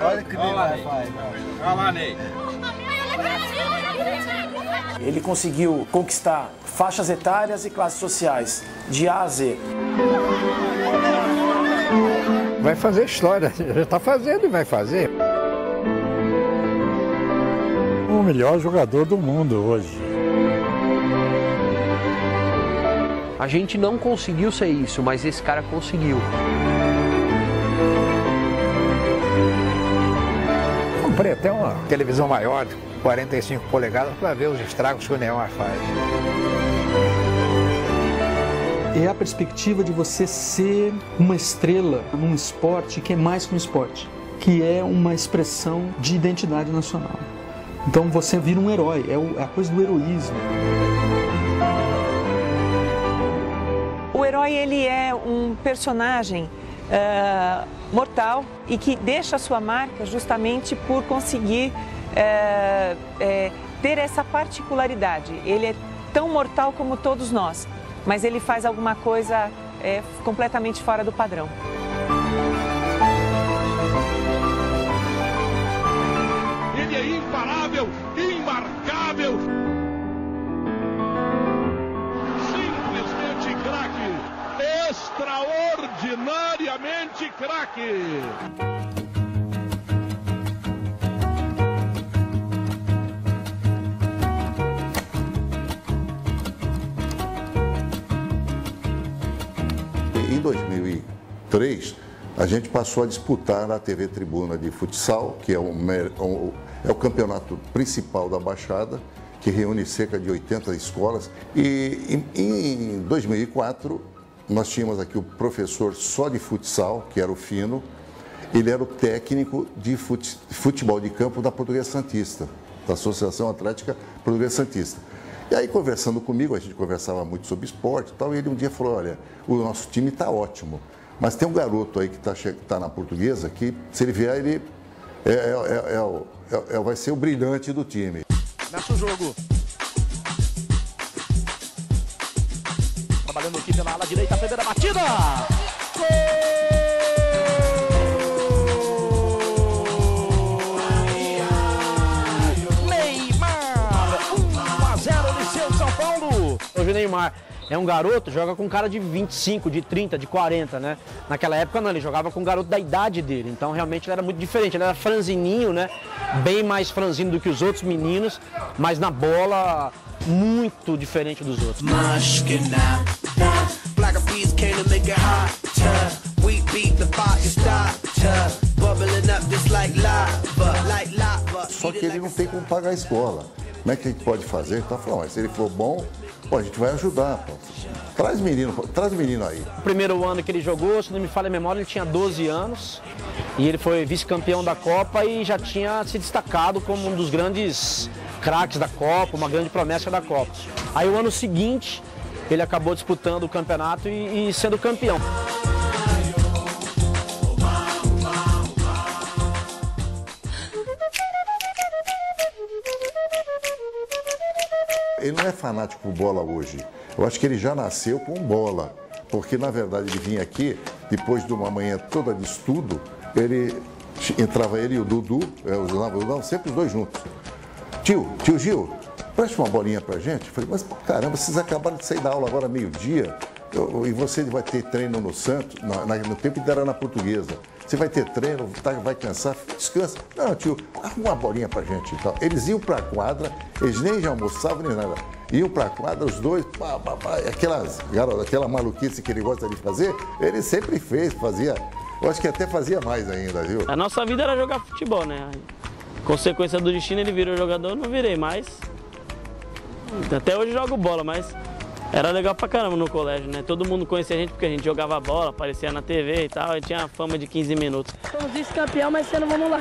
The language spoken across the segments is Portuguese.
Olha o que ele faz. Olha lá, Ney. Ele conseguiu conquistar faixas etárias e classes sociais, de A a Z. Vai fazer história, já está fazendo e vai fazer. O melhor jogador do mundo hoje. A gente não conseguiu ser isso, mas esse cara conseguiu. Comprei até uma televisão maior, de 45 polegadas, para ver os estragos que o Neymar faz. É a perspectiva de você ser uma estrela num esporte que é mais que um esporte, que é uma expressão de identidade nacional. Então você vira um herói, é a coisa do heroísmo. O herói, ele é um personagem mortal e que deixa a sua marca justamente por conseguir ter essa particularidade. Ele é tão mortal como todos nós, mas ele faz alguma coisa completamente fora do padrão. Ele é imparável, imarcável. Simplesmente craque. Extraordinariamente craque. Em 2003, a gente passou a disputar na TV Tribuna de futsal, que é o campeonato principal da Baixada, que reúne cerca de 80 escolas. E em 2004, nós tínhamos aqui o professor só de futsal, que era o Fino. Ele era o técnico de futebol de campo da Portuguesa Santista, da Associação Atlética Portuguesa Santista. E aí, conversando comigo, a gente conversava muito sobre esporte e tal, e ele um dia falou, olha, o nosso time está ótimo, mas tem um garoto aí que tá na Portuguesa, que se ele vier, ele vai ser o brilhante do time. Começa o jogo. Trabalhando aqui pela ala direita, a primeira batida. Gol! Neymar, 1-0 Liceu de São Paulo. Hoje o Neymar é um garoto, joga com um cara de 25, de 30, de 40, né? Naquela época não, ele jogava com um garoto da idade dele, então realmente ele era muito diferente, ele era franzininho, né? Bem mais franzino do que os outros meninos, mas na bola muito diferente dos outros. Só que ele não tem como pagar a escola. Como é que a gente pode fazer? Então, falou, mas se ele for bom, pô, a gente vai ajudar. Pô. Traz menino aí. O primeiro ano que ele jogou, se não me falha a memória, ele tinha 12 anos. E ele foi vice-campeão da Copa e já tinha se destacado como um dos grandes craques da Copa, uma grande promessa da Copa. Aí o ano seguinte, ele acabou disputando o campeonato e sendo campeão. Ele não é fanático por bola hoje. Eu acho que ele já nasceu com bola. Porque, na verdade, ele vinha aqui, depois de uma manhã toda de estudo, entrava ele e o Dudu, sempre os dois juntos. Tio Gil, preste uma bolinha pra gente. Eu falei, mas caramba, vocês acabaram de sair da aula agora meio-dia, e você vai ter treino no Santos, no tempo que era na Portuguesa. Você vai ter treino, vai cansar, descansa. Não, tio, arruma uma bolinha pra gente e tal. Eles iam pra quadra, eles nem já almoçavam nem nada. Iam pra quadra, os dois, aquela maluquice que ele gosta de fazer, ele sempre fazia. Eu acho que até fazia mais ainda, viu? A nossa vida era jogar futebol, né? Consequência do destino, ele virou jogador, eu não virei mais. Até hoje jogo bola, mas era legal pra caramba no colégio, né? Todo mundo conhecia a gente porque a gente jogava bola, aparecia na TV e tal, a gente tinha fama de 15 minutos. Somos vice-campeão, mas esse ano vamos lá.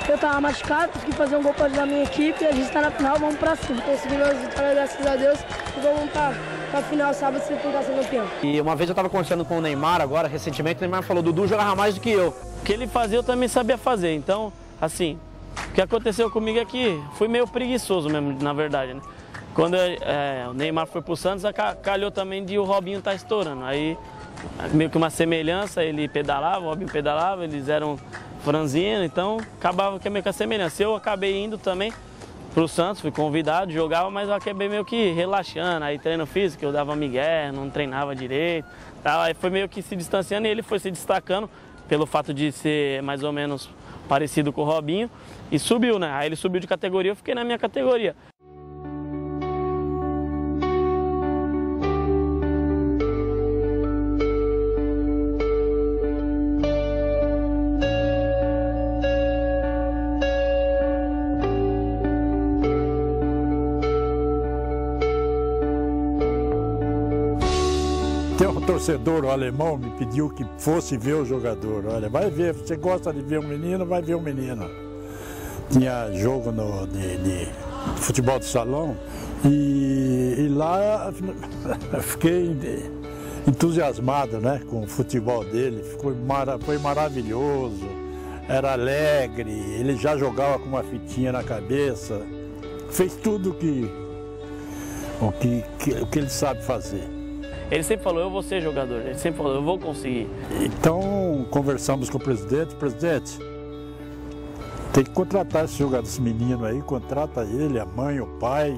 Eu tava machucado, consegui fazer um gol pra ajudar a minha equipe, a gente tá na final, vamos pra cima. Conseguimos as vitórias, graças a Deus, e vamos pra final sábado se tentar ser campeão. E uma vez eu tava conversando com o Neymar agora, recentemente, o Neymar falou, Dudu jogava mais do que eu. O que ele fazia eu também sabia fazer, então, assim, o que aconteceu comigo é que fui meio preguiçoso mesmo, na verdade, né? Quando o Neymar foi pro Santos, calhou também de o Robinho tá estourando. Aí meio que uma semelhança, ele pedalava, o Robinho pedalava, eles eram franzinos, então acabava que é meio que a semelhança. Eu acabei indo também pro Santos, fui convidado, jogava, mas eu acabei meio que relaxando, aí treino físico, eu dava migué, não treinava direito, tal. Aí foi meio que se distanciando e ele foi se destacando pelo fato de ser mais ou menos parecido com o Robinho e subiu, né? Aí ele subiu de categoria, eu fiquei na minha categoria. Tem um torcedor alemão me pediu que fosse ver o jogador. Olha, vai ver, você gosta de ver um menino, vai ver um menino. Tinha jogo de futebol de salão e lá fiquei entusiasmado, né, com o futebol dele. Foi maravilhoso, era alegre, ele já jogava com uma fitinha na cabeça, fez tudo o que ele sabe fazer. Ele sempre falou, eu vou ser jogador, ele sempre falou, eu vou conseguir. Então, conversamos com o presidente, tem que contratar esse menino aí, contrata ele, a mãe, o pai,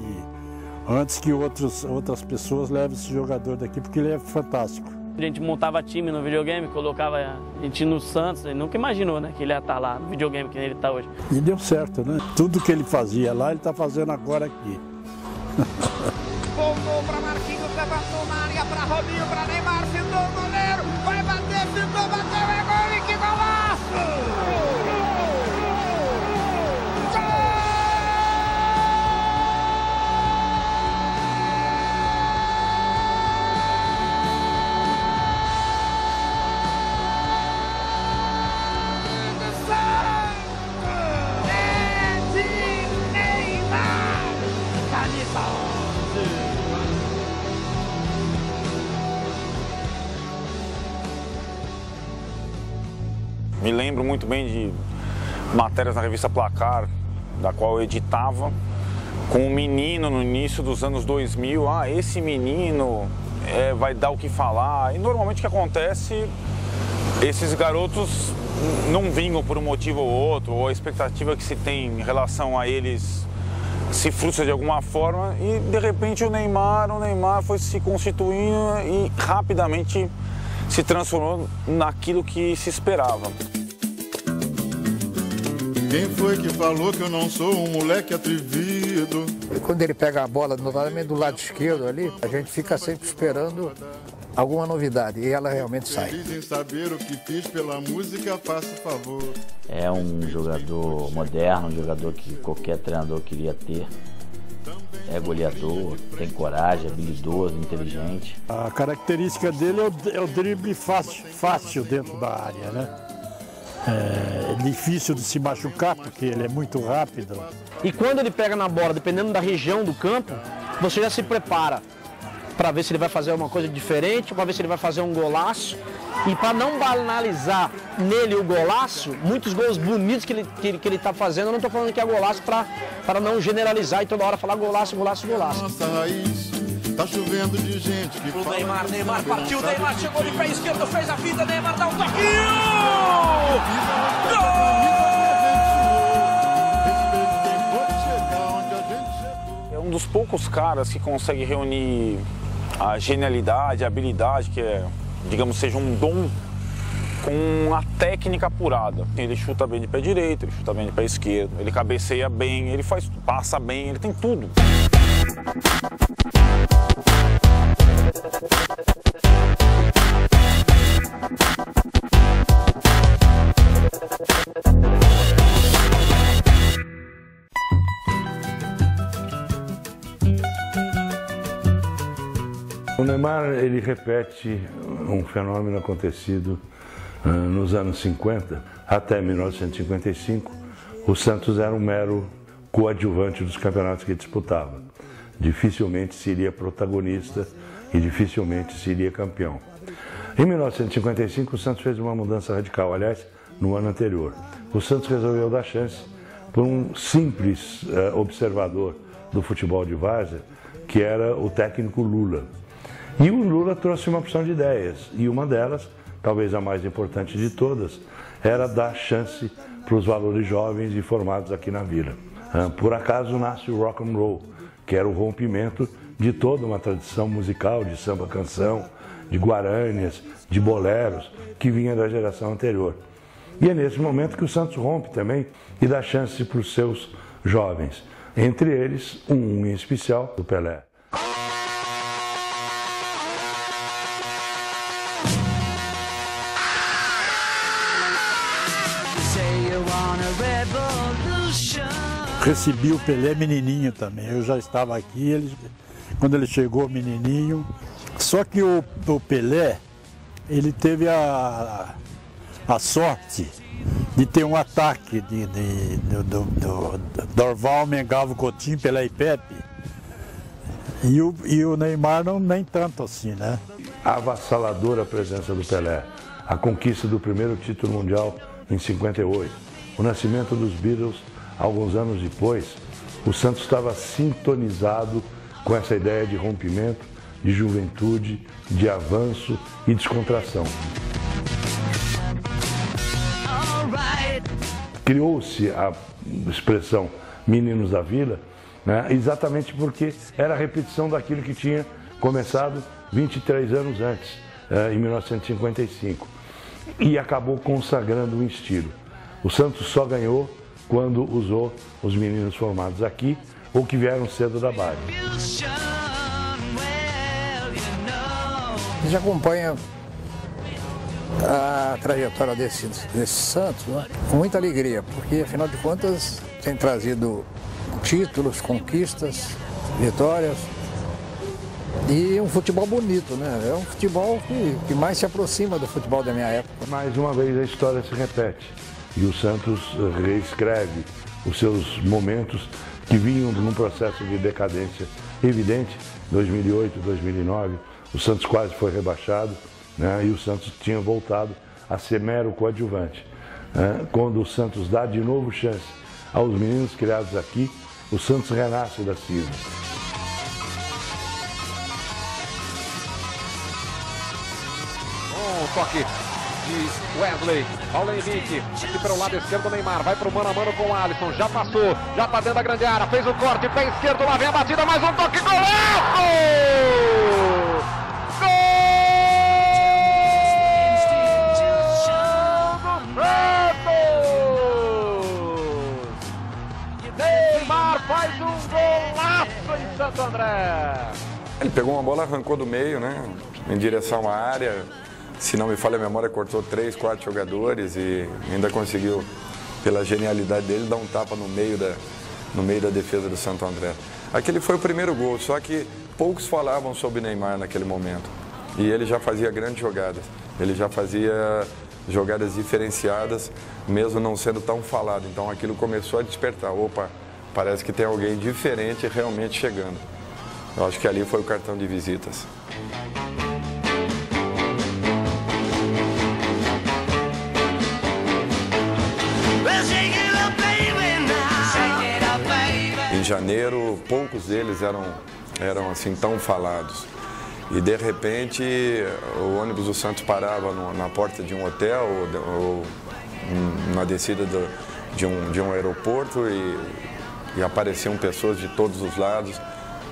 antes que outras pessoas levem esse jogador daqui, porque ele é fantástico. A gente montava time no videogame, colocava a gente no Santos, ele nunca imaginou, né, que ele ia estar lá no videogame que ele está hoje. E deu certo, né? Tudo que ele fazia lá, ele está fazendo agora aqui. Voltou para Marquinhos, levantou na área para Robinho, para Neymar, fintou o goleiro, vai bater, fintou, bateu, é gol e que golaço! Me lembro muito bem de matérias na revista Placar, da qual eu editava, com um menino no início dos anos 2000. Ah, esse menino vai dar o que falar. E normalmente o que acontece, esses garotos não vingam por um motivo ou outro, ou a expectativa que se tem em relação a eles se frustra de alguma forma. E de repente o Neymar foi se constituindo e rapidamente se transformou naquilo que se esperava. Quem foi que falou que eu não sou um moleque atrevido? E quando ele pega a bola, notamento do lado esquerdo ali, a gente fica sempre esperando alguma novidade e ela realmente sai. Dizem saber o que fiz pela música, faça favor. É um jogador moderno, um jogador que qualquer treinador queria ter. É goleador, tem coragem, habilidoso, inteligente. A característica dele é o drible fácil dentro da área, né? É difícil de se machucar porque ele é muito rápido. E quando ele pega na bola, dependendo da região do campo, você já se prepara para ver se ele vai fazer uma coisa diferente, para ver se ele vai fazer um golaço. E para não banalizar nele o golaço, muitos gols bonitos que ele está fazendo, eu não estou falando que é golaço para não generalizar e toda hora falar golaço, golaço, golaço. Nossa raiz, tá chovendo de gente que fala. Neymar partiu, Neymar chegou de pé esquerdo, fez a fita, Neymar dá um toquinho! É um dos poucos caras que consegue reunir a genialidade, a habilidade, que digamos, seja um dom, com a técnica apurada. Ele chuta bem de pé direito, ele chuta bem de pé esquerdo, ele cabeceia bem, ele passa bem, ele tem tudo. O Neymar, ele repete um fenômeno acontecido nos anos 50. Até 1955, o Santos era um mero coadjuvante dos campeonatos que disputava. Dificilmente seria protagonista e dificilmente seria campeão. Em 1955, o Santos fez uma mudança radical, aliás, no ano anterior. O Santos resolveu dar chance por um simples observador do futebol de várzea, que era o técnico Lula. E o Lula trouxe uma opção de ideias, e uma delas, talvez a mais importante de todas, era dar chance para os valores jovens e formados aqui na Vila. Por acaso nasce o rock and roll, que era o rompimento de toda uma tradição musical de samba-canção, de guarânias, de boleros, que vinha da geração anterior. E é nesse momento que o Santos rompe também e dá chance para os seus jovens, entre eles um em especial, o Pelé. Recebi o Pelé menininho também, eu já estava aqui, quando ele chegou menininho. Só que o Pelé, ele teve a sorte de ter um ataque do Dorval, Mengalvo, Coutinho, Pelé e Pepe. E o Neymar nem tanto assim, né? A avassaladora presença do Pelé, a conquista do primeiro título mundial em 58, o nascimento dos Beatles alguns anos depois, o Santos estava sintonizado com essa ideia de rompimento, de juventude, de avanço e descontração. Criou-se a expressão Meninos da Vila, né, exatamente porque era a repetição daquilo que tinha começado 23 anos antes, em 1955, e acabou consagrando um estilo. O Santos só ganhou quando usou os meninos formados aqui ou que vieram cedo da base. A gente acompanha a trajetória desse Santos, né, com muita alegria, porque afinal de contas tem trazido títulos, conquistas, vitórias e um futebol bonito, né? É um futebol que mais se aproxima do futebol da minha época. Mais uma vez a história se repete e o Santos reescreve os seus momentos que vinham num processo de decadência evidente. 2008, 2009, o Santos quase foi rebaixado, né? E o Santos tinha voltado a ser mero coadjuvante. Quando o Santos dá de novo chance aos meninos criados aqui, o Santos renasce da cinza. Toque de Wesley, Paulo Henrique, aqui pelo lado esquerdo o Neymar, vai pro mano a mano com o Alisson, já passou, já tá dentro da grande área, fez o corte, pé esquerdo, lá vem a batida, mais um toque, golaço! Gol do Santos! Neymar faz um golaço em Santo André! Ele pegou uma bola, arrancou do meio, né, em direção à área. Se não me falha a memória, cortou 3, 4 jogadores e ainda conseguiu, pela genialidade dele, dar um tapa no meio da defesa do Santo André. Aquele foi o primeiro gol, só que poucos falavam sobre Neymar naquele momento. E ele já fazia grandes jogadas, ele já fazia jogadas diferenciadas, mesmo não sendo tão falado. Então aquilo começou a despertar, opa, parece que tem alguém diferente realmente chegando. Eu acho que ali foi o cartão de visitas. Em janeiro, poucos deles eram assim tão falados. E de repente, o ônibus do Santos parava na porta de um hotel ou na descida de um aeroporto e apareciam pessoas de todos os lados.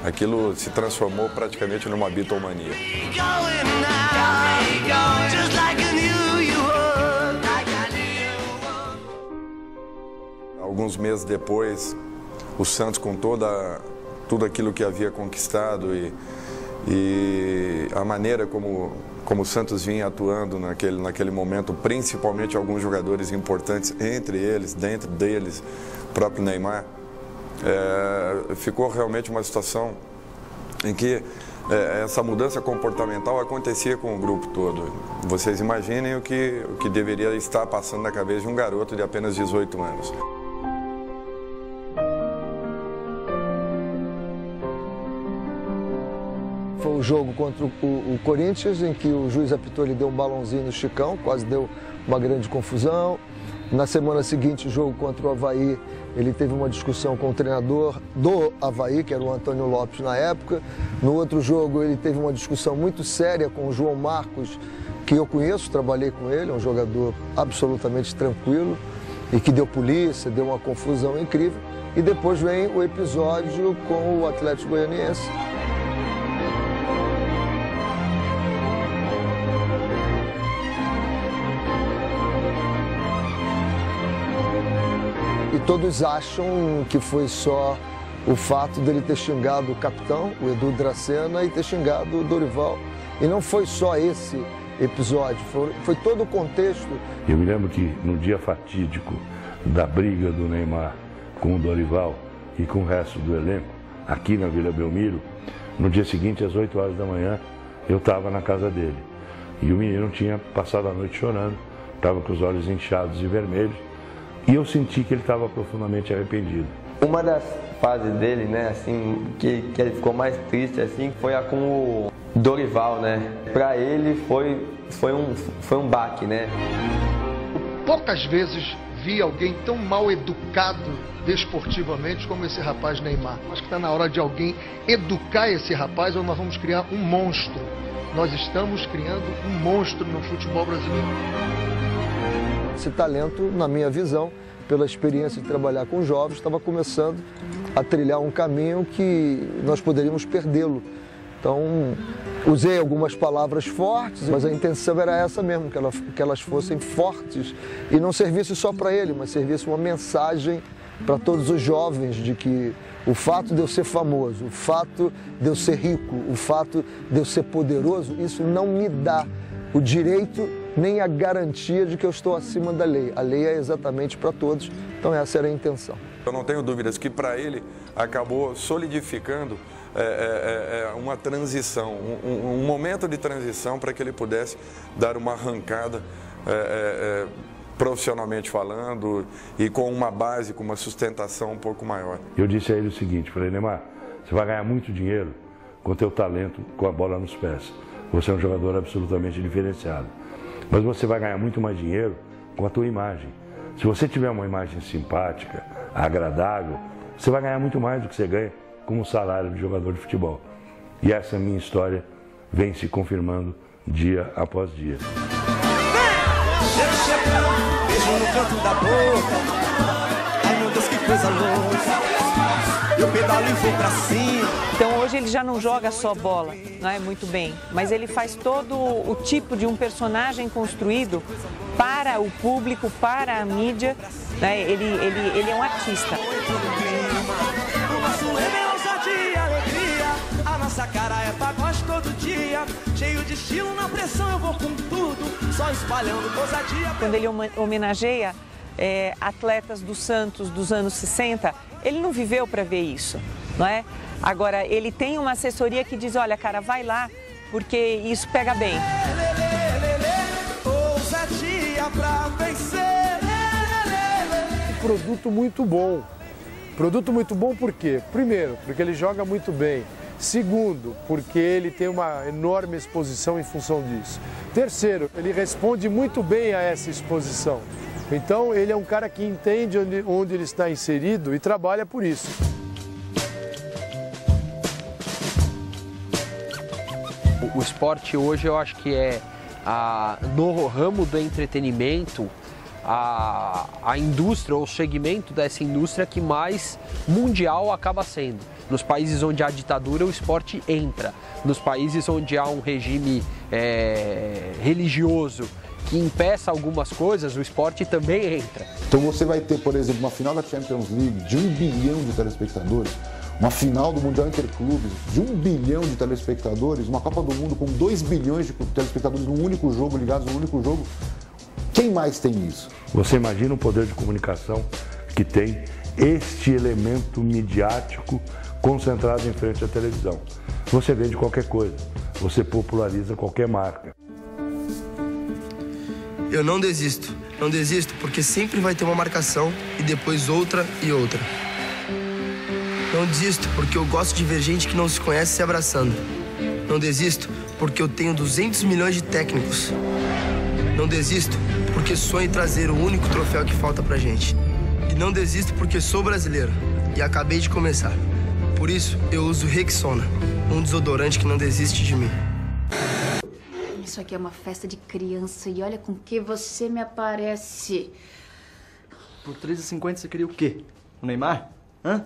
Aquilo se transformou praticamente numa bitomania. Alguns meses depois, o Santos, com tudo aquilo que havia conquistado e a maneira como o Santos vinha atuando naquele momento, principalmente alguns jogadores importantes, entre eles, dentro deles, o próprio Neymar, ficou realmente uma situação em que essa mudança comportamental acontecia com o grupo todo. Vocês imaginem o que deveria estar passando na cabeça de um garoto de apenas 18 anos. Foi um jogo contra o Corinthians, em que o juiz apitou, ele deu um balãozinho no Chicão, quase deu uma grande confusão. Na semana seguinte, o jogo contra o Avaí, ele teve uma discussão com o treinador do Avaí, que era o Antônio Lopes na época. No outro jogo, ele teve uma discussão muito séria com o João Marcos, que eu conheço, trabalhei com ele, é um jogador absolutamente tranquilo e que deu polícia, deu uma confusão incrível. E depois vem o episódio com o Atlético Goianiense. E todos acham que foi só o fato dele ter xingado o capitão, o Edu Dracena, e ter xingado o Dorival. E não foi só esse episódio, foi todo o contexto. Eu me lembro que no dia fatídico da briga do Neymar com o Dorival e com o resto do elenco, aqui na Vila Belmiro, no dia seguinte, às 8 horas da manhã, eu estava na casa dele. E o menino tinha passado a noite chorando, estava com os olhos inchados e vermelhos, e eu senti que ele estava profundamente arrependido. Uma das fases dele, né, assim, que ele ficou mais triste, assim, foi a com o Dorival, né? Para ele foi um baque, né? Poucas vezes vi alguém tão mal educado desportivamente como esse rapaz Neymar. Acho que está na hora de alguém educar esse rapaz ou nós vamos criar um monstro. Nós estamos criando um monstro no futebol brasileiro. Esse talento, na minha visão, pela experiência de trabalhar com jovens, estava começando a trilhar um caminho que nós poderíamos perdê-lo. Então, usei algumas palavras fortes, mas a intenção era essa mesmo, que elas fossem fortes e não servisse só para ele, mas servisse uma mensagem para todos os jovens de que o fato de eu ser famoso, o fato de eu ser rico, o fato de eu ser poderoso, isso não me dá o direito nem a garantia de que eu estou acima da lei. A lei é exatamente para todos, então essa era a intenção. Eu não tenho dúvidas que para ele acabou solidificando uma transição, um momento de transição para que ele pudesse dar uma arrancada profissionalmente falando e com uma base, com uma sustentação um pouco maior. Eu disse a ele o seguinte, falei, Neymar, você vai ganhar muito dinheiro com o teu talento, com a bola nos pés. Você é um jogador absolutamente diferenciado. Mas você vai ganhar muito mais dinheiro com a tua imagem. Se você tiver uma imagem simpática, agradável, você vai ganhar muito mais do que você ganha como salário de jogador de futebol. E essa minha história vem se confirmando dia após dia. Beijo no canto da boca. Ai meu Deus, que coisa louca. Eu pedalo e vou pra cima. Então hoje ele já não joga só bola, não é muito bem, mas ele faz todo o tipo de um personagem construído para o público, para a mídia, né? Ele é um artista. A nossa cara é pagode todo dia, cheio de estilo, na pressão eu vou com tudo, só espalhando ousadia. Quando ele homenageia atletas do Santos dos anos 60, ele não viveu para ver isso, não é? Agora, ele tem uma assessoria que diz, olha, cara, vai lá, porque isso pega bem. Ousadia pra vencer. Produto muito bom. Produto muito bom por quê? Primeiro, porque ele joga muito bem. Segundo, porque ele tem uma enorme exposição em função disso. Terceiro, ele responde muito bem a essa exposição. Então, ele é um cara que entende onde ele está inserido e trabalha por isso. O esporte hoje eu acho que é, no ramo do entretenimento, a indústria ou o segmento dessa indústria que mais mundial acaba sendo. Nos países onde há ditadura, o esporte entra. Nos países onde há um regime religioso que impeça algumas coisas, o esporte também entra. Então você vai ter, por exemplo, uma final da Champions League de 1 bilhão de telespectadores, uma final do Mundial Interclubes de 1 bilhão de telespectadores, uma Copa do Mundo com 2 bilhões de telespectadores num único jogo, ligados num único jogo. Quem mais tem isso? Você imagina o poder de comunicação que tem este elemento midiático concentrado em frente à televisão. Você vende qualquer coisa, você populariza qualquer marca. Eu não desisto porque sempre vai ter uma marcação e depois outra e outra. Não desisto porque eu gosto de ver gente que não se conhece se abraçando. Não desisto porque eu tenho 200 milhões de técnicos. Não desisto porque sonho em trazer o único troféu que falta pra gente. E não desisto porque sou brasileiro e acabei de começar. Por isso, eu uso Rexona, um desodorante que não desiste de mim. Isso aqui é uma festa de criança e olha com que você me aparece. Por R$3,50 você queria o quê? O Neymar? Hã?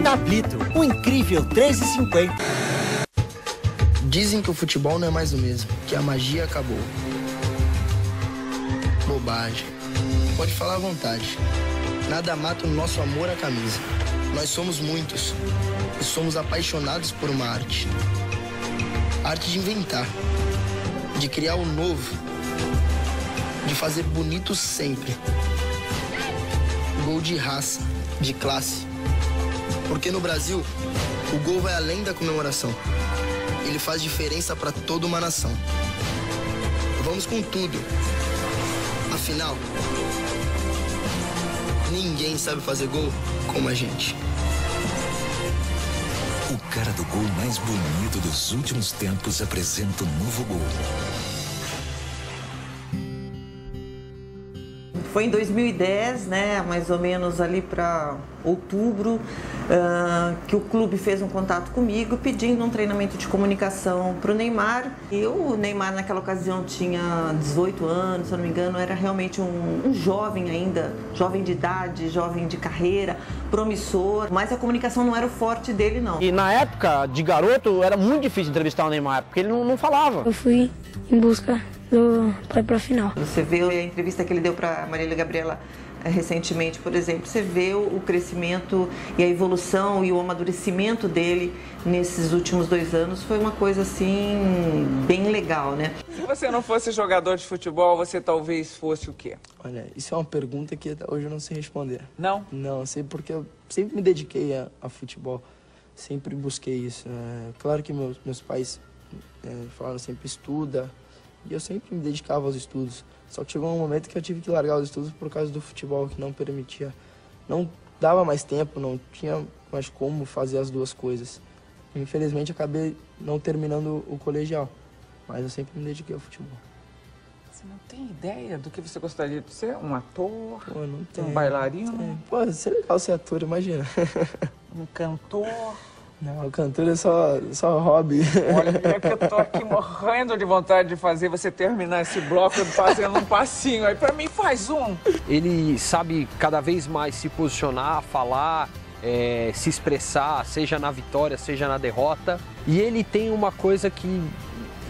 Tablito, um incrível R$3,50. Dizem que o futebol não é mais o mesmo, que a magia acabou. Bobagem. Pode falar à vontade. Nada mata o nosso amor à camisa. Nós somos muitos e somos apaixonados por uma arte. Arte de inventar, de criar o novo, de fazer bonito sempre. Gol de raça, de classe. Porque no Brasil, o gol vai além da comemoração. Ele faz diferença para toda uma nação. Vamos com tudo. Afinal, ninguém sabe fazer gol como a gente. O cara do gol mais bonito dos últimos tempos apresenta um novo gol. Foi em 2010, né, mais ou menos ali para outubro, que o clube fez um contato comigo pedindo um treinamento de comunicação para o Neymar. E o Neymar naquela ocasião tinha 18 anos, se eu não me engano, era realmente um jovem ainda, jovem de idade, jovem de carreira, promissor, mas a comunicação não era o forte dele, não. E na época, de garoto, era muito difícil entrevistar o Neymar, porque ele não falava. Eu fui em busca do pai para a final. Você vê a entrevista que ele deu para Marília Gabriela recentemente, por exemplo, você vê o crescimento e a evolução e o amadurecimento dele nesses últimos 2 anos, foi uma coisa assim bem legal, né? Se você não fosse jogador de futebol, você talvez fosse o quê? Olha, isso é uma pergunta que até hoje eu não sei responder. Não? Não, sei porque eu sempre me dediquei a futebol, sempre busquei isso. Claro que meus pais falaram sempre estuda, e eu sempre me dedicava aos estudos. Só que chegou um momento que eu tive que largar os estudos por causa do futebol, que não permitia, não dava mais tempo, não tinha mais como fazer as duas coisas. Infelizmente, acabei não terminando o colegial, mas eu sempre me dediquei ao futebol. Você não tem ideia do que você gostaria de ser? Um ator? Pô, não tenho. Um bailarino? Pô, seria legal ser ator, imagina. Um cantor? Não, cantor é só hobby. Olha, é que eu tô aqui morrendo de vontade de fazer você terminar esse bloco fazendo um passinho. Aí pra mim faz um. Ele sabe cada vez mais se posicionar, falar, se expressar, seja na vitória, seja na derrota. E ele tem uma coisa que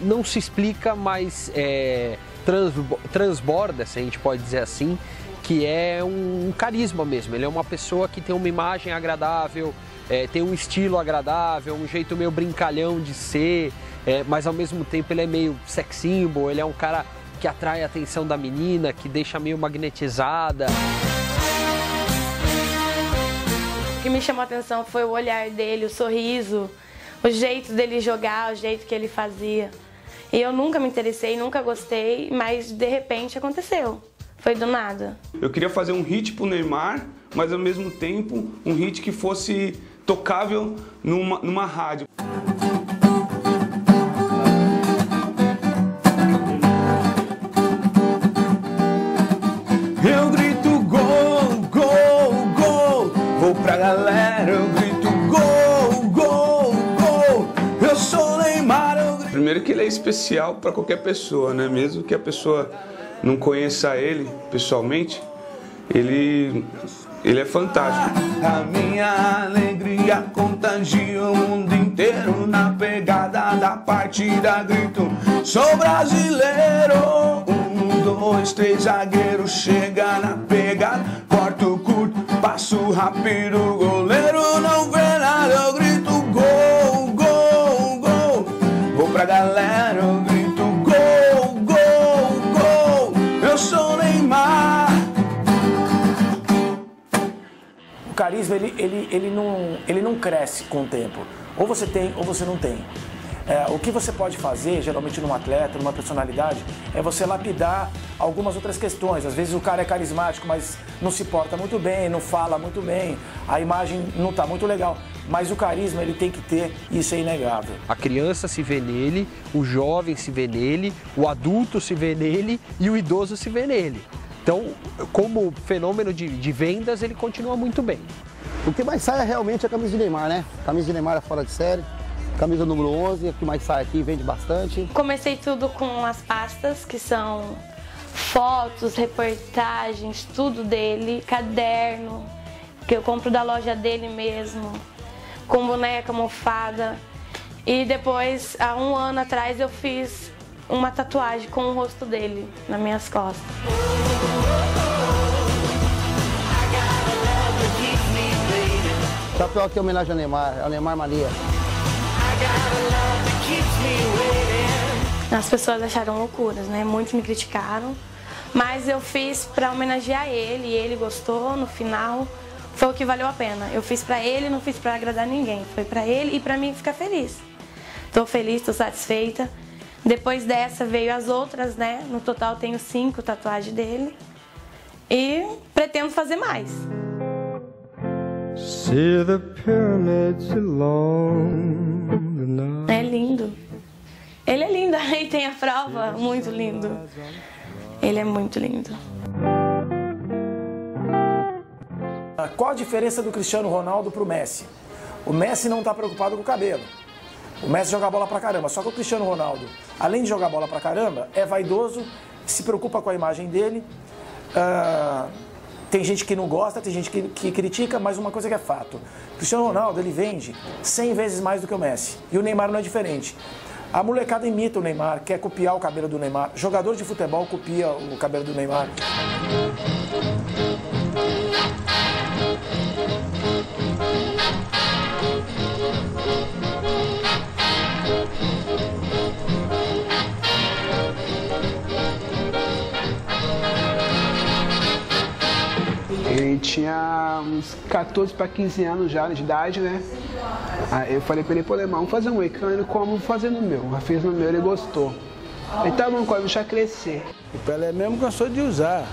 não se explica, mas transborda, se a gente pode dizer assim, que é um carisma mesmo. Ele é uma pessoa que tem uma imagem agradável, tem um estilo agradável, um jeito meio brincalhão de ser, mas ao mesmo tempo ele é meio sex symbol, ele é um cara que atrai a atenção da menina, que deixa meio magnetizada. O que me chamou a atenção foi o olhar dele, o sorriso, o jeito dele jogar, o jeito que ele fazia. E eu nunca me interessei, nunca gostei, mas de repente aconteceu. Foi do nada. Eu queria fazer um hit pro Neymar, mas ao mesmo tempo um hit que fosse tocável numa rádio. Eu grito gol, gol, gol, vou pra galera, eu grito gol, gol, gol, eu sou Neymar. Primeiro que ele é especial para qualquer pessoa, né? Mesmo que a pessoa não conheça ele pessoalmente, ele é fantástico. A minha alegria contagia o mundo inteiro. Na pegada da partida grito, sou brasileiro. 1, 2, 3, zagueiro chega na pegada, corto curto, passo rápido, goleiro não vê nada. Eu grito gol, gol, gol, vou pra galera, eu grito gol, gol, gol, eu sou Neymar. O carisma, ele não cresce com o tempo. Ou você tem, ou você não tem. O que você pode fazer, geralmente num atleta, numa personalidade, é você lapidar algumas outras questões. Às vezes o cara é carismático, mas não se porta muito bem, não fala muito bem, a imagem não está muito legal. Mas o carisma ele tem que ter, isso é inegável. A criança se vê nele, o jovem se vê nele, o adulto se vê nele e o idoso se vê nele. Então, como fenômeno de vendas, ele continua muito bem. O que mais sai é realmente a camisa de Neymar, né? A camisa de Neymar é fora de série. Camisa número 11, a que mais sai aqui, vende bastante. Comecei tudo com as pastas, que são fotos, reportagens, tudo dele, caderno, que eu compro da loja dele mesmo, com boneca, almofada. E depois, há um ano atrás, eu fiz uma tatuagem com o rosto dele nas minhas costas. O chapéu aqui é homenagem ao Neymar, é o Neymar Mania. As pessoas acharam loucuras, né? Muitos me criticaram, mas eu fiz para homenagear ele e ele gostou. No final, foi o que valeu a pena. Eu fiz para ele, não fiz para agradar ninguém. Foi para ele e para mim ficar feliz. Tô feliz, tô satisfeita. Depois dessa veio as outras, né? No total tenho 5 tatuagens dele e pretendo fazer mais. See the pyramids along the night. É lindo. Ele é lindo. Aí tem a prova, muito lindo. Ele é muito lindo. Qual a diferença do Cristiano Ronaldo pro Messi? O Messi não está preocupado com o cabelo. O Messi joga bola pra caramba. Só que o Cristiano Ronaldo, além de jogar bola pra caramba, é vaidoso, se preocupa com a imagem dele. Tem gente que não gosta, tem gente que critica, mas uma coisa que é fato. O Cristiano Ronaldo, ele vende 100 vezes mais do que o Messi. E o Neymar não é diferente. A molecada imita o Neymar, quer copiar o cabelo do Neymar. Jogador de futebol copia o cabelo do Neymar. Ele tinha uns 14 para 15 anos já de idade, né? Aí eu falei pra ele, pô, Neymar, vamos fazer um moicano como vou fazer no meu. Eu fiz no meu, ele gostou. Ele tá bom, pode deixar crescer. O Pelé mesmo cansou de usar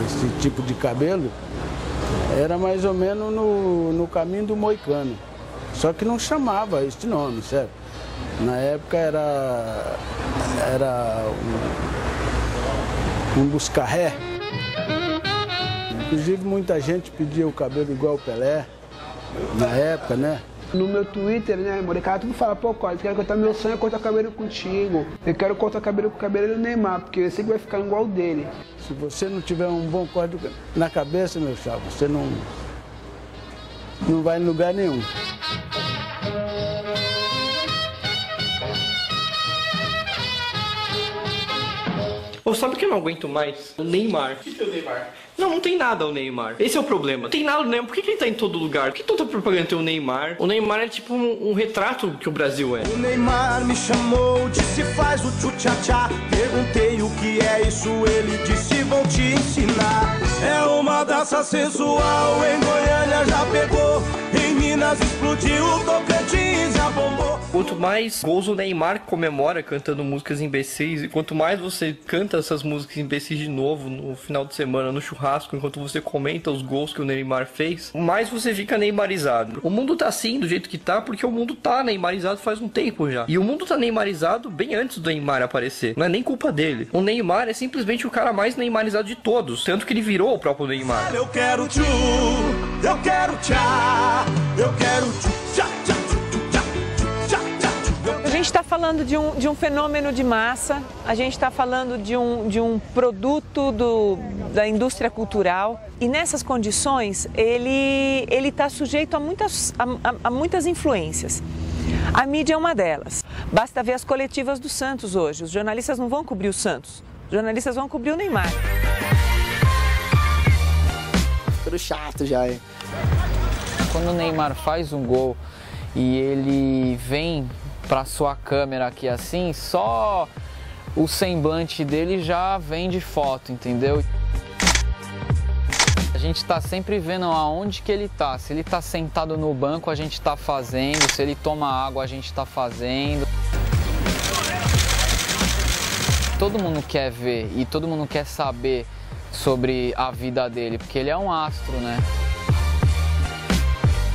esse tipo de cabelo. Era mais ou menos no caminho do moicano. Só que não chamava esse nome, certo? Na época era um buscarré. Inclusive muita gente pedia o cabelo igual o Pelé, na época, né? No meu Twitter, né, molecada, tudo fala, pô, Código, quero cortar meu sonho é cortar cabelo contigo. Eu quero cortar cabelo com o cabelo do Neymar, porque eu sei que vai ficar igual o dele. Se você não tiver um bom corte na cabeça, meu chapa, você não vai em lugar nenhum. Ou sabe o que eu não aguento mais? O Neymar. O que é o Neymar? Não tem nada o Neymar. Esse é o problema. Não tem nada do Neymar. Por que ele tá em todo lugar? Por que toda propaganda tem o Neymar? O Neymar é tipo um retrato que o Brasil é. O Neymar me chamou, disse faz o tchu-tchá-tchá. Perguntei o que é isso, ele disse vou te ensinar. É uma dança sensual, em Goiânia já pegou. Em Minas explodiu, Tocantins já bombou. Quanto mais gols o Neymar comemora cantando músicas imbecis, e quanto mais você canta essas músicas imbecis de novo no final de semana, no churrasco, enquanto você comenta os gols que o Neymar fez, mais você fica neymarizado. O mundo tá assim, do jeito que tá, porque o mundo tá neymarizado faz um tempo já. E o mundo tá neymarizado bem antes do Neymar aparecer. Não é nem culpa dele. O Neymar é simplesmente o cara mais neymarizado de todos, tanto que ele virou o próprio Neymar. Eu quero tchu, eu quero tchá, eu quero tchu, tchá, tchá. A gente está falando de um fenômeno de massa, a gente está falando de um produto da indústria cultural e nessas condições ele está sujeito a muitas influências. A mídia é uma delas. Basta ver as coletivas do Santos hoje. Os jornalistas não vão cobrir o Santos, os jornalistas vão cobrir o Neymar. Tudo chato já, hein? Quando o Neymar faz um gol e ele vem para sua câmera aqui assim, só o semblante dele já vem de foto, entendeu? A gente tá sempre vendo aonde que ele tá. Se ele tá sentado no banco, a gente tá fazendo. Se ele toma água, a gente tá fazendo. Todo mundo quer ver e todo mundo quer saber sobre a vida dele, porque ele é um astro, né?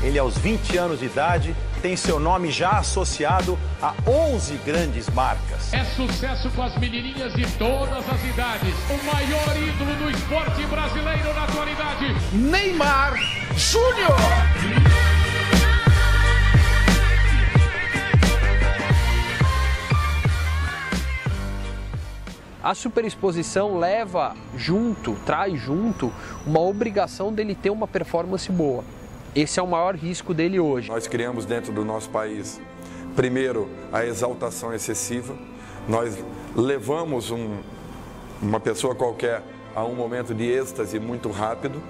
Ele, aos 20 anos de idade, tem seu nome já associado a 11 grandes marcas. É sucesso com as menininhas de todas as idades. O maior ídolo do esporte brasileiro na atualidade, Neymar Júnior. A superexposição traz junto uma obrigação dele ter uma performance boa. Esse é o maior risco dele hoje. Nós criamos dentro do nosso país, primeiro, a exaltação excessiva. Nós levamos uma pessoa qualquer a um momento de êxtase muito rápido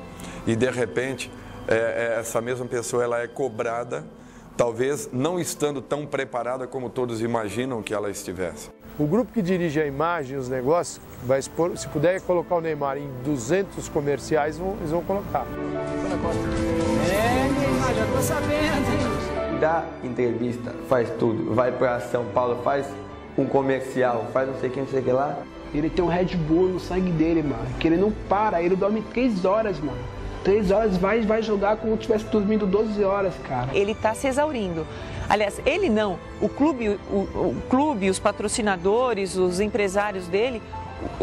e, de repente, essa mesma pessoa ela é cobrada, talvez não estando tão preparada como todos imaginam que ela estivesse. O grupo que dirige a imagem e os negócios vai expor, se puder colocar o Neymar em 200 comerciais, eles vão colocar. Neymar, já tô sabendo. Dá entrevista, faz tudo, vai pra São Paulo, faz um comercial, faz não sei o que lá. Ele tem um Red Bull no sangue dele, mano, que ele não para, ele dorme 3 horas, mano. 3 horas vai jogar como se estivesse dormindo 12 horas, cara. Ele tá se exaurindo. Aliás, ele não, o clube, os patrocinadores, os empresários dele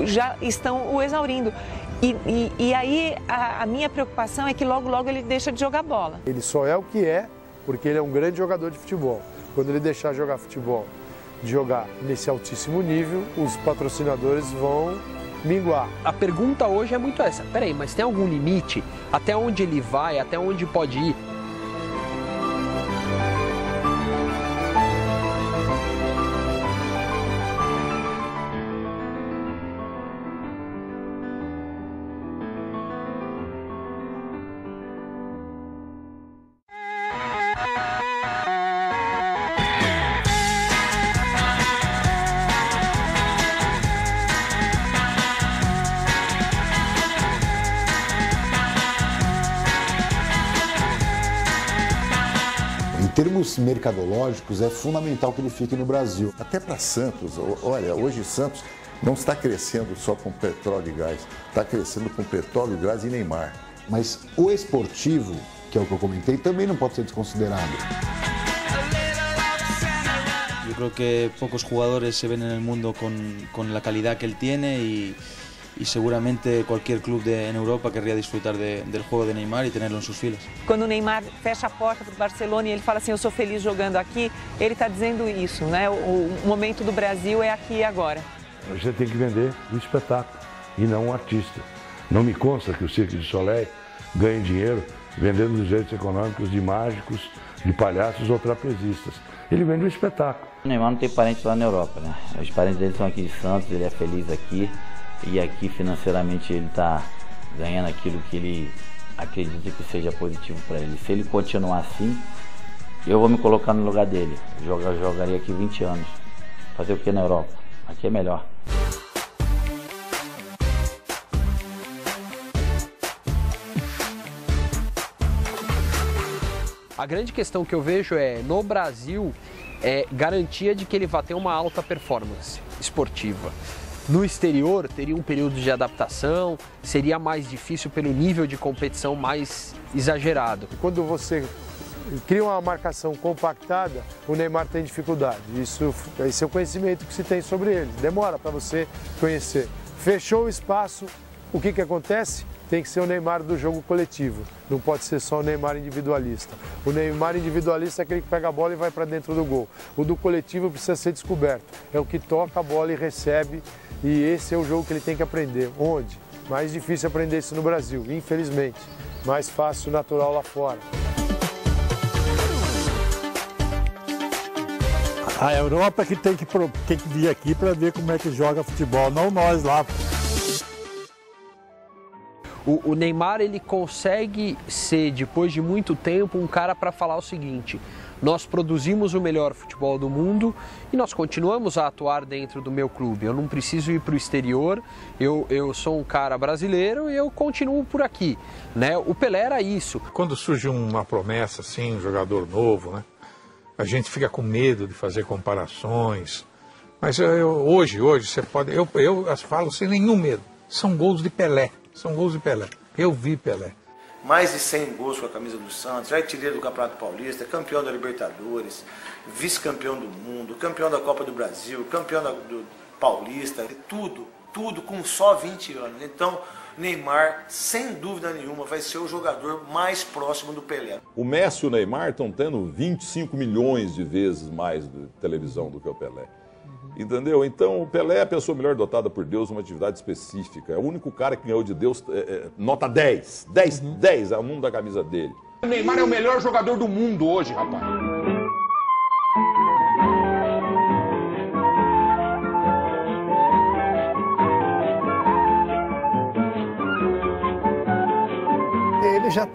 já estão o exaurindo. E aí a minha preocupação é que logo, logo ele deixa de jogar bola. Ele só é o que é porque ele é um grande jogador de futebol. Quando ele deixar de jogar futebol, de jogar nesse altíssimo nível, os patrocinadores vão minguar. A pergunta hoje é muito essa. Peraí, mas tem algum limite? Até onde ele vai? Até onde pode ir? Em termos mercadológicos, é fundamental que ele fique no Brasil. Até para Santos, olha, hoje Santos não está crescendo só com petróleo e gás, está crescendo com petróleo, gás e Neymar. Mas o esportivo, que é o que eu comentei, também não pode ser desconsiderado. Yo creo que pocos jugadores se ven en el mundo con la calidad que él tiene y seguramente cualquier club en Europa querría disfrutar del juego de Neymar y tenerlo en sus filas. Quando o Neymar fecha a porta para o Barcelona e ele fala assim, eu sou feliz jogando aqui, ele está dizendo isso, né? O momento do Brasil é aqui e agora. Você tem que vender o espetáculo e não um artista. Não me consta que o Cirque du Soleil ganhe dinheiro vendendo os direitos econômicos de mágicos, de palhaços ou trapezistas. Ele vende o espetáculo. O Neymar não tem parente lá na Europa, né? Os parentes dele são aqui de Santos, ele é feliz aqui. E aqui financeiramente ele está ganhando aquilo que ele acredita que seja positivo para ele. Se ele continuar assim, eu vou me colocar no lugar dele. Jogaria aqui 20 anos. Fazer o que na Europa? Aqui é melhor. A grande questão que eu vejo é, no Brasil, garantia de que ele vai ter uma alta performance esportiva. No exterior, teria um período de adaptação, seria mais difícil pelo nível de competição mais exagerado. Quando você cria uma marcação compactada, o Neymar tem dificuldade. Esse é o conhecimento que se tem sobre ele. Demora para você conhecer. Fechou o espaço, o que acontece? Tem que ser o Neymar do jogo coletivo, não pode ser só o Neymar individualista. O Neymar individualista é aquele que pega a bola e vai para dentro do gol. O do coletivo precisa ser descoberto, é o que toca a bola e recebe, e esse é o jogo que ele tem que aprender. Onde? Mais difícil aprender isso no Brasil, infelizmente. Mais fácil, natural lá fora. A Europa que tem que vir aqui para ver como é que joga futebol, não nós lá. O Neymar, ele consegue ser, depois de muito tempo, um cara para falar o seguinte: nós produzimos o melhor futebol do mundo e nós continuamos a atuar dentro do meu clube. Eu não preciso ir para o exterior, eu sou um cara brasileiro e eu continuo por aqui, né? O Pelé era isso. Quando surge uma promessa assim, um jogador novo, né? A gente fica com medo de fazer comparações, Mas hoje você pode... Eu falo sem nenhum medo. São gols de Pelé. São gols de Pelé. Eu vi Pelé. Mais de 100 gols com a camisa do Santos, artilheiro do Campeonato Paulista, campeão da Libertadores, vice-campeão do mundo, campeão da Copa do Brasil, campeão do Paulista, tudo com só 20 anos. Então, Neymar, sem dúvida nenhuma, vai ser o jogador mais próximo do Pelé. O Messi e o Neymar estão tendo 25 milhões de vezes mais de televisão do que o Pelé. Entendeu? Então, o Pelé é a pessoa melhor dotada por Deus numa atividade específica. É o único cara que ganhou de Deus nota 10. 10 é o número da camisa dele. O Neymar é o melhor jogador do mundo hoje, rapaz. Ele já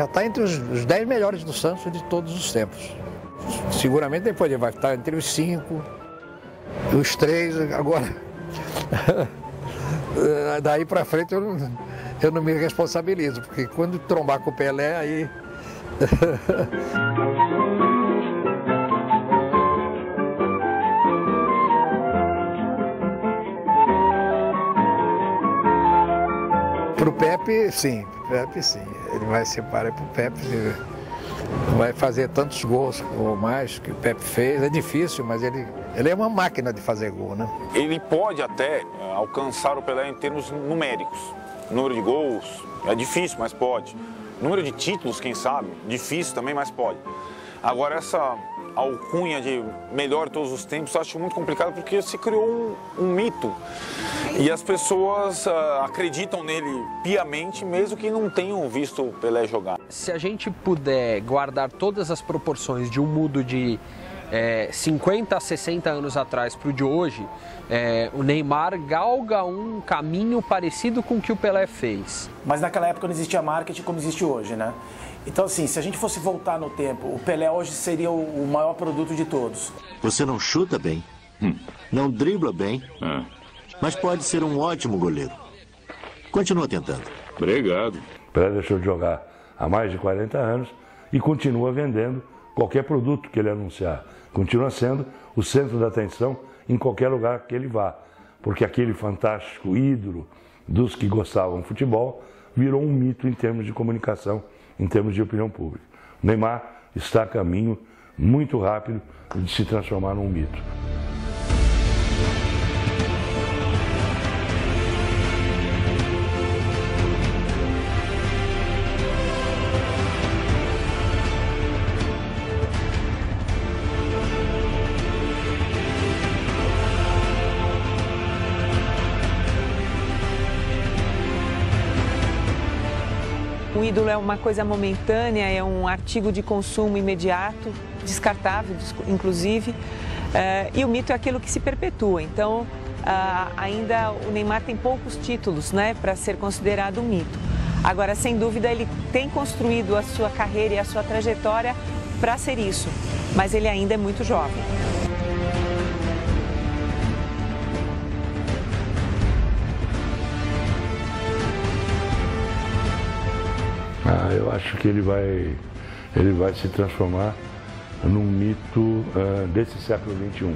tá entre os 10 melhores do Santos de todos os tempos. Seguramente depois ele vai estar entre os 5, os 3, agora daí para frente eu não me responsabilizo, porque quando trombar com o Pelé aí... Pro Pepe, sim. Ele vai separar pro Pepe. Vai fazer tantos gols ou mais que o Pepe fez. É difícil, mas ele é uma máquina de fazer gol, né? Ele pode até alcançar o Pelé em termos numéricos. Número de gols é difícil, mas pode. Número de títulos, quem sabe? Difícil também, mas pode. Agora, essa alcunha de melhor de todos os tempos, eu acho muito complicado porque se criou um mito. E as pessoas acreditam nele piamente, mesmo que não tenham visto o Pelé jogar. Se a gente puder guardar todas as proporções de um mundo de 50 a 60 anos atrás para o de hoje, o Neymar galga um caminho parecido com o que o Pelé fez. Mas naquela época não existia marketing como existe hoje, né? Então, assim, se a gente fosse voltar no tempo, o Pelé hoje seria o maior produto de todos. Você não chuta bem, não dribla bem, mas pode ser um ótimo goleiro. Continua tentando. Obrigado. O Pelé deixou de jogar há mais de 40 anos e continua vendendo qualquer produto que ele anunciar. Continua sendo o centro da atenção em qualquer lugar que ele vá. Porque aquele fantástico ídolo dos que gostavam de futebol virou um mito em termos de comunicação, em termos de opinião pública. O Neymar está a caminho muito rápido de se transformar num mito. O ídolo é uma coisa momentânea, é um artigo de consumo imediato, descartável, inclusive, e o mito é aquilo que se perpetua. Então, ainda o Neymar tem poucos títulos, né, para ser considerado um mito. Agora, sem dúvida, ele tem construído a sua carreira e a sua trajetória para ser isso, mas ele ainda é muito jovem. Eu acho que ele vai se transformar num mito desse século XXI.